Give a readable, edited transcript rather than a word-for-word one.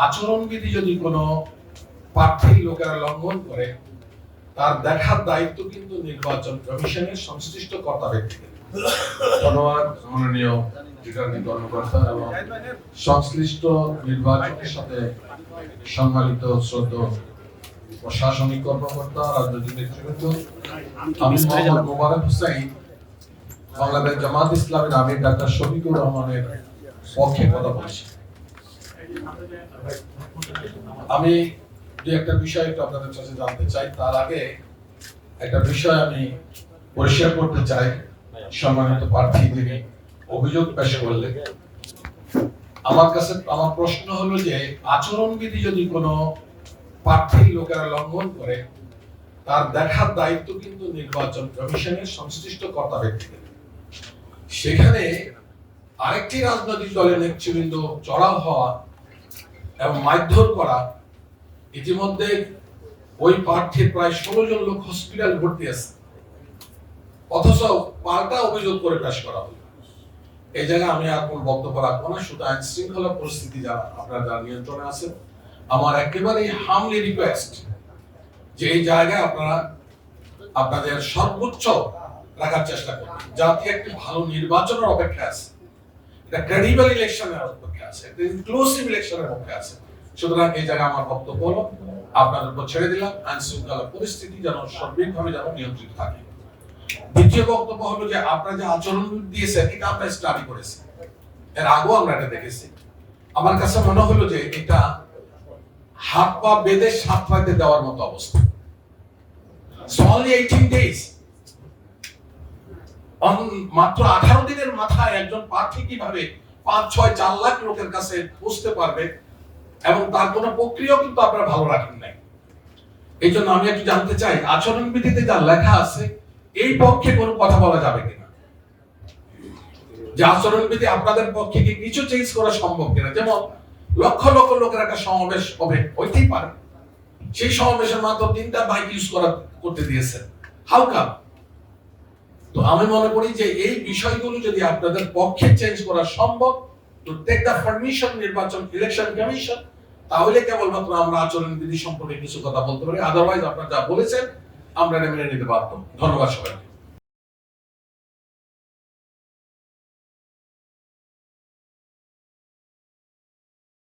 আচরণবিধি যদি কোনো প্রার্থীর লোকেরা লঙ্ঘন করে, তার দেখার দায়িত্ব কিন্তু নির্বাচন কমিশনের সংশ্লিষ্ট কর্তা ব্যক্তিদের। ধন্যবাদ মাননীয় রিটার্নিং কর্মকর্তা এবং সংশ্লিষ্ট নির্বাচনের সাথে সম্মানিত শ্রদ্ধেয় প্রশাসনিক কর্মকর্তা, রাজনৈতিক নেতৃবৃন্দ। আমি মোহাম্মদ মোবারক হোসেন, বাংলাদেশ জামাত ইসলামের আমির ডাক্তার শফিকুর রহমানের পক্ষে কথা বলছি। আমি দু একটা বিষয় একটু আপনাদের কাছে জানতে চাই। তার আগে একটা বিষয় আমি পরিষ্কার করতে চাই। সম্মানিত প্রার্থী যিনি অভিযোগ পেশ করলেন, আমার কাছে আমার প্রশ্ন হলো যে আচরণবিধি যদি কোনো প্রার্থীর লোকেরা লঙ্ঘন করে, তার দেখার দায়িত্ব কিন্তু নির্বাচন কমিশনের সংশ্লিষ্ট কর্তা ব্যক্তিদের। সেখানে আরেকটি রাজনৈতিক দলের নেতৃবৃন্দ চড়াও হওয়া এবং মারধর করা, ইতিমধ্যে ওই প্রার্থীর প্রায় 16 জন লোক হসপিটাল ভর্তি আছে, অথচ পাল্টা অভিযোগ করে পেশ করা হলো। এই জায়গায় আমি আর কোন বক্তব্য রাখবো না। শুধু আইন শৃঙ্খলা পরিস্থিতি আপনারা যারা নিয়ন্ত্রণে আছেন, আমার একেবারে হামলি রিকোয়েস্ট যে এই জায়গায় আপনারা আপনাদের সর্বোচ্চ রাখার চেষ্টা করবেন। জাতি একটি ভালো নির্বাচনের অপেক্ষা আছে, এটা ক্রেডিবল ইলেকশনের অপেক্ষা আছে, একটা ইনক্লুসিভ ইলেকশনের অপেক্ষা আছে। সুতরাং এই জায়গায় আমার বক্তব্য হলো আপনাদের উপর ছেড়ে দিলাম, আইন শৃঙ্খলা পরিস্থিতি যেন সার্বিকভাবে যেন নিয়ন্ত্রিত থাকে। দ্বিতীয় বক্তব্য হলো যে আপনারা যে আচরণ দিয়েছেন, এটা আমরা স্টাডি করেছি, এর আগেও আমরা এটা দেখেছি। আমার কাছে মনে হলো যে এটা হাত পা বেঁধে সাত পাইতে দেওয়ার মতো অবস্থা। only 18 days, মাত্র 18 দিনের মাথায় একজন প্রার্থী কিভাবে 5-6-4 লাখ লোকের কাছে পৌঁছতে পারবে, এবং তার কোনো প্রক্রিয়া কিন্তু আপনারা ভালো রাখেন নাই। এই জন্য আমি একটু জানতে চাই আচরণবিধিতে যা লেখা আছে এই পক্ষে কোনো কথা বলা যাবে কিনা, যে আচরণবিধি আপনাদের পক্ষে কি কিছু চেঞ্জ করা সম্ভব কিনা। যেমন লক্ষ লক্ষ লোকের একটা সমাবেশ হবে, হইতেই পারে, সেই সমাবেশের মাত্র 3টা বাইক ইউজ করতে দিয়েছেন, হাউ কাম? তো আমি মনে করি যে এই বিষয়গুলো যদি আপনাদের পক্ষে চেঞ্জ করা সম্ভব, তো টেক দ্য পারমিশন নির্বাচন ইলেকশন কমিশন, তাহলে কেবলমাত্র আমরা আচরণবিধি সম্পর্কে কিছু কথা বলতে পারি। আদারওয়াইজ আপনারা যা বলেছেন আমরা এটা মেনে নিতে বাধ্য। ধন্যবাদ সবাইকে।